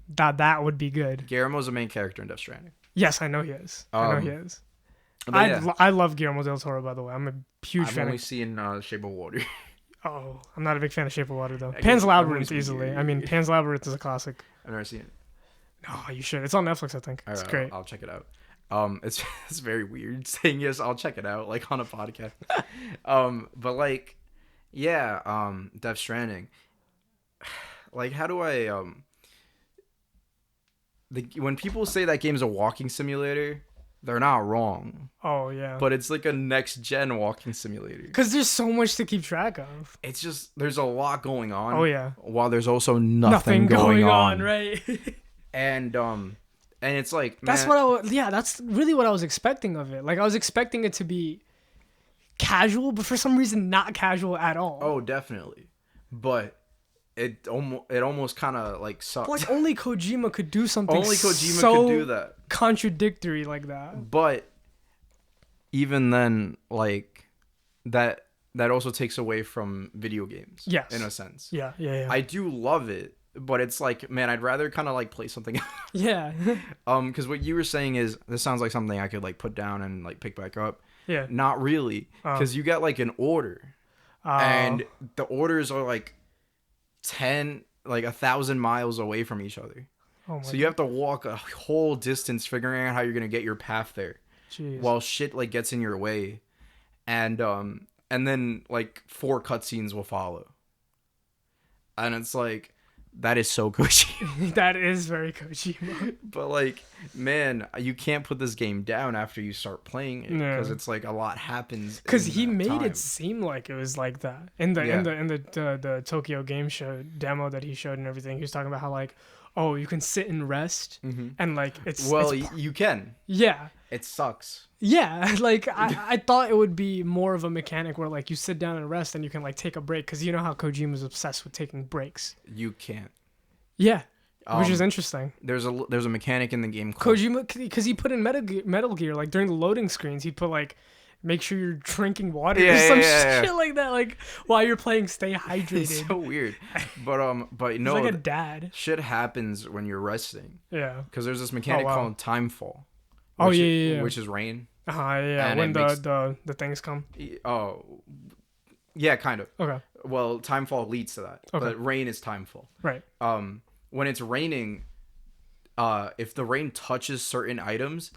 that would be good. Guillermo's the main character in Death Stranding. Yes, I know he is. I love Guillermo del Toro, by the way. I'm a huge fan. I've only seen Shape of Water. Oh, I'm not a big fan of Shape of Water, though. Pan's Labyrinth, easily. I mean, Pan's Labyrinth is a classic. I've never seen it. Oh, you should. It's on Netflix, I think. It's great. I'll check it out. It's very weird saying yes, I'll check it out, like on a podcast. But like, yeah, Death Stranding. Like, how do I when people say that game's a walking simulator, they're not wrong. Oh, yeah. But it's like a next-gen walking simulator. Because there's so much to keep track of. It's just, there's a lot going on. Oh, yeah. While there's also nothing going on. Right? And it's like, man, that's really what I was expecting of it. Like, I was expecting it to be casual, but for some reason not casual at all. Oh, definitely. But it almost kind of like sucks. Like only Kojima could do something. Only Kojima could do that. Contradictory like that. But even then, like that also takes away from video games. Yes. In a sense. Yeah. I do love it, but it's like, man, I'd rather kind of like play something else. Yeah. Because what you were saying is this sounds like something I could like put down and like pick back up. Yeah. Not really, because you get like an order, and the orders are like 1,000 miles away from each other. Oh my so you have to walk a whole distance figuring out how you're gonna get your path there. Jeez. While shit like gets in your way, and then like 4 cutscenes will follow, and it's like, That is so Kojima. That is very Kojima. But like, man, you can't put this game down after you start playing it because Yeah. it's like a lot happens. Because in he that made time. it seem like it was like that in the Tokyo Game Show demo that he showed and everything. He was talking about how like, oh, you can sit and rest, and like Well, it's you can. yeah. It sucks. Yeah, like I thought it would be more of a mechanic where like you sit down and rest and you can like take a break because you know how Kojima's obsessed with taking breaks. You can't. Yeah, which is Um, interesting. There's a mechanic in the game called Kojima, because he put in Metal Gear, like during the loading screens, he'd put like, make sure you're drinking water or some shit like that, like while you're playing, stay hydrated. It's so weird. But He's no, like a dad. shit happens when you're resting. Yeah. Because there's this mechanic wow. called timefall. Oh which yeah. which is rain. Yeah. And When it makes- the things come. Oh, yeah, kind of. Okay. Well, timefall leads to that, Okay. but rain is timefall. Right. When it's raining, if the rain touches certain items,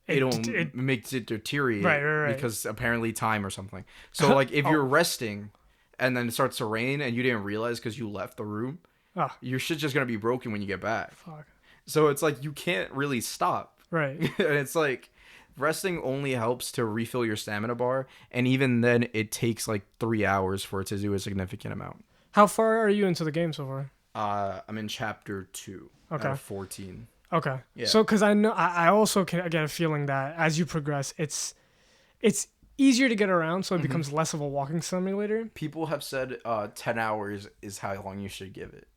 it makes it deteriorate. Right. Because apparently time or something. So like if you're resting, and then it starts to rain and you didn't realize because you left the room, Ah. your shit's just gonna be broken when you get back. Fuck. So it's like you can't really stop. Right. And it's like resting only helps to refill your stamina bar, and even then it takes like 3 hours for it to do a significant amount. How far are you into the game so far? I'm in chapter 2 Okay. out of 14. Okay. Yeah. So, because I know, I also can get a feeling that as you progress, it's easier to get around, so it becomes less of a walking simulator. People have said 10 hours is how long you should give it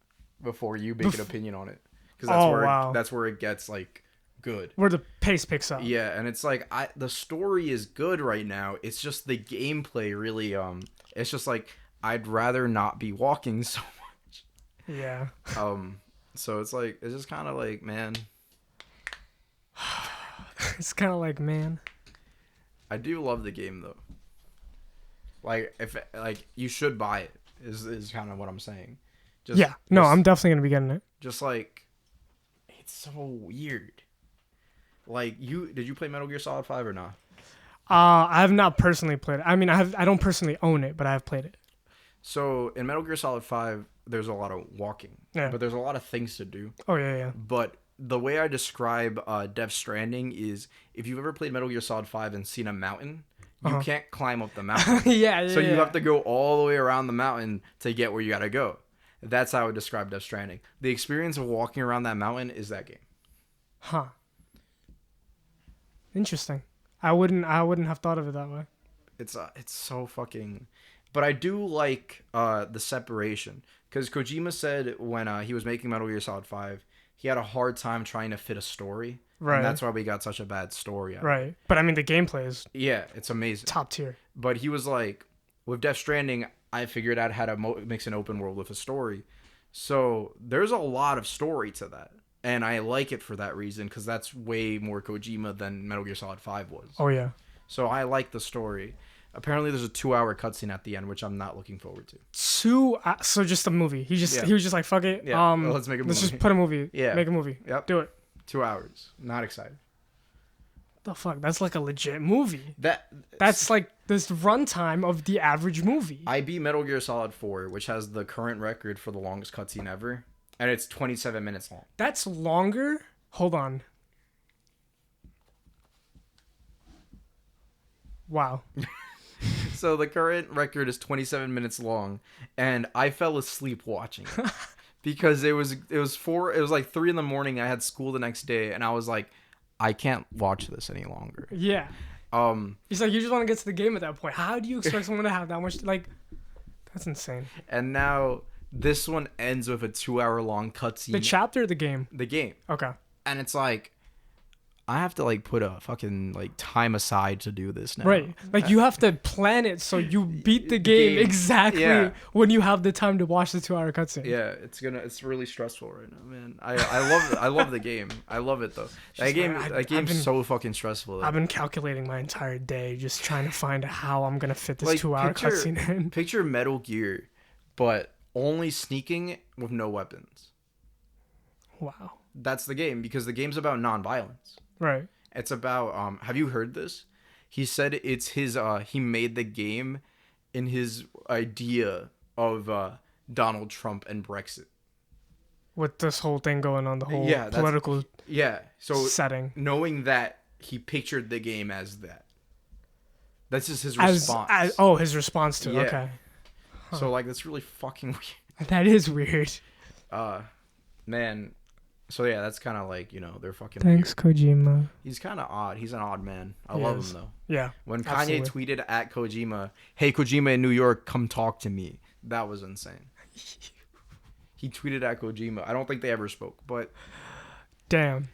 before you make an opinion on it, because that's where it gets like good. Where the pace picks up. Yeah, and it's like the story is good right now. It's just the gameplay really it's just like I'd rather not be walking so much. Yeah. So it's like it's just kind of like, man, It's kind of like, man. I do love the game though. Like if like you should buy it is kind of what I'm saying. Just, Yeah. No, I'm definitely gonna be getting it. just like it's so weird. Like did you play Metal Gear Solid 5 or not? I have not personally played it. I mean, I don't personally own it, but I have played it. So in Metal Gear Solid 5, there's a lot of walking, Yeah. but there's a lot of things to do. Oh yeah. But the way I describe Death Stranding is if you've ever played Metal Gear Solid 5 and seen a mountain, you can't climb up the mountain. Yeah. So you have to go all the way around the mountain to get where you gotta go. That's how I would describe Death Stranding. The experience of walking around that mountain is that game. Huh. Interesting. I wouldn't have thought of it that way. It's so fucking. But I do like the separation, because Kojima said when he was making Metal Gear Solid 5, he had a hard time trying to fit a story. Right. And that's why we got such a bad story. Right. But I mean, the gameplay is Yeah, it's amazing. top tier. But he was like, with Death Stranding, I figured out how to mix an open world with a story. So there's a lot of story to that. And I like it for that reason, because that's way more Kojima than Metal Gear Solid 5 was. Oh yeah. So I like the story. Apparently there's a 2-hour cutscene at the end, which I'm not looking forward to. So just a movie. He was just like, fuck it. Yeah, let's make a Let's movie. just put a movie. Yeah. Make a movie. Yep. Do it. 2 hours. Not excited. The fuck? That's like a legit movie. That's That's like this runtime of the average movie. I beat Metal Gear Solid 4, which has the current record for the longest cutscene ever, and it's 27 minutes long. That's longer. Hold on. Wow. So the current record is 27 minutes long, and I fell asleep watching it because it was like 3 in the morning. I had school the next day, and I was like, I can't watch this any longer. Yeah. He's like, you just want to get to the game at that point. How do you expect someone to have that much? Like, that's insane. And now this one ends with a 2-hour long cutscene. The chapter or the game? The game. Okay. And it's like, I have to like put a fucking like time aside to do this now. Right. Like you have to plan it so you beat the game exactly when you have the time to watch the 2-hour cutscene. Yeah, it's really stressful right now, man. I love the game. I love it though. That game's so fucking stressful. Though. I've been calculating my entire day just trying to find how I'm gonna fit this Like, 2-hour cutscene in. Picture Metal Gear, but only sneaking with no weapons. Wow. That's the game, because the game's about non-violence. Right. It's about have you heard this? He said it's his he made the game in his idea of Donald Trump and Brexit. with this whole thing going on, the whole Yeah, political So setting. knowing that he pictured the game as that. That's just his As response. his response to it. Yeah. Okay. So like that's really fucking weird. That is weird. Man. So yeah, that's kind of like, you know, they're fucking Thanks, weird. Kojima. He's kind of odd. He's an odd man. I He love is. him though. Yeah. When Kanye absolutely. tweeted at Kojima, "Hey Kojima in New York, come talk to me." That was insane. He tweeted at Kojima. I don't think they ever spoke, but Damn.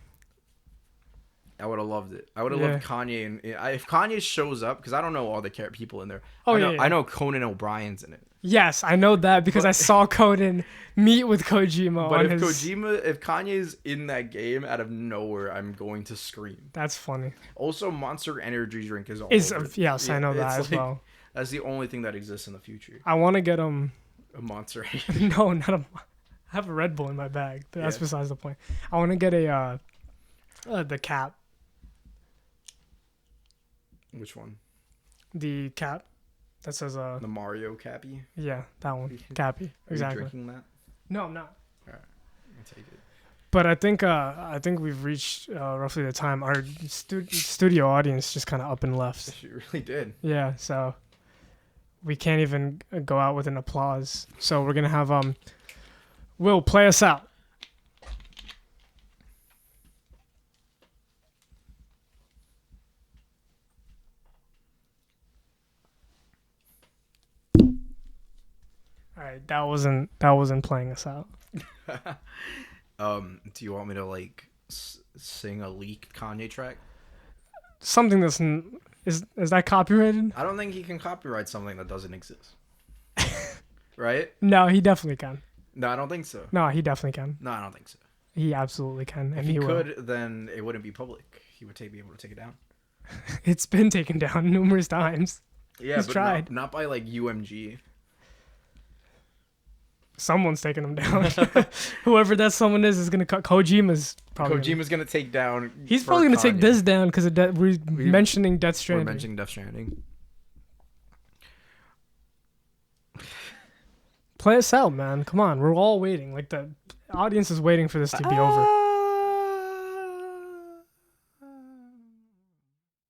I would have loved it. I would have Yeah. loved Kanye, and if Kanye shows up, because I don't know all the people in there. Oh, I know, yeah. I know Conan O'Brien's in it. Yes, I know that because I saw Conan meet with Kojima But on if his... if Kanye's in that game out of nowhere, I'm going to scream. That's funny. Also, Monster Energy drink is all Is over. yes, I know that it's as well. That's the only thing that exists in the future. I want to get A Monster Energy. no, not a. I have a Red Bull in my bag, but that's Yeah. besides the point. I want to get a the cap, Which one? the cap that says The Mario Cappy? yeah, that one, Cappy, Are exactly. you drinking that? No, I'm not. Alright, I'll take it. But I think we've reached roughly the time. Our studio audience just kind of up and left. She really did. Yeah, so we can't even go out with an applause. So we're gonna have Will play us out. All right, that wasn't playing us out. Do you want me to like sing a leaked Kanye track? Something that's is that copyrighted? I don't think he can copyright something that doesn't exist. Right? No, he definitely can. No, I don't think so. No, he definitely can. No, I don't think so. He absolutely can, and If he will. could, then it wouldn't be public. He would be able to take it down. It's been taken down numerous times. Yeah, He's but tried. Not by like UMG. Someone's taking him down. Whoever that someone is gonna cut. Kojima's probably. Kojima's gonna take down. He's for probably gonna take Kanye. this down because we're mentioning Death We're Stranding. mentioning Death Stranding. Play us out, man. Come on, we're all waiting. Like the audience is waiting for this to be over.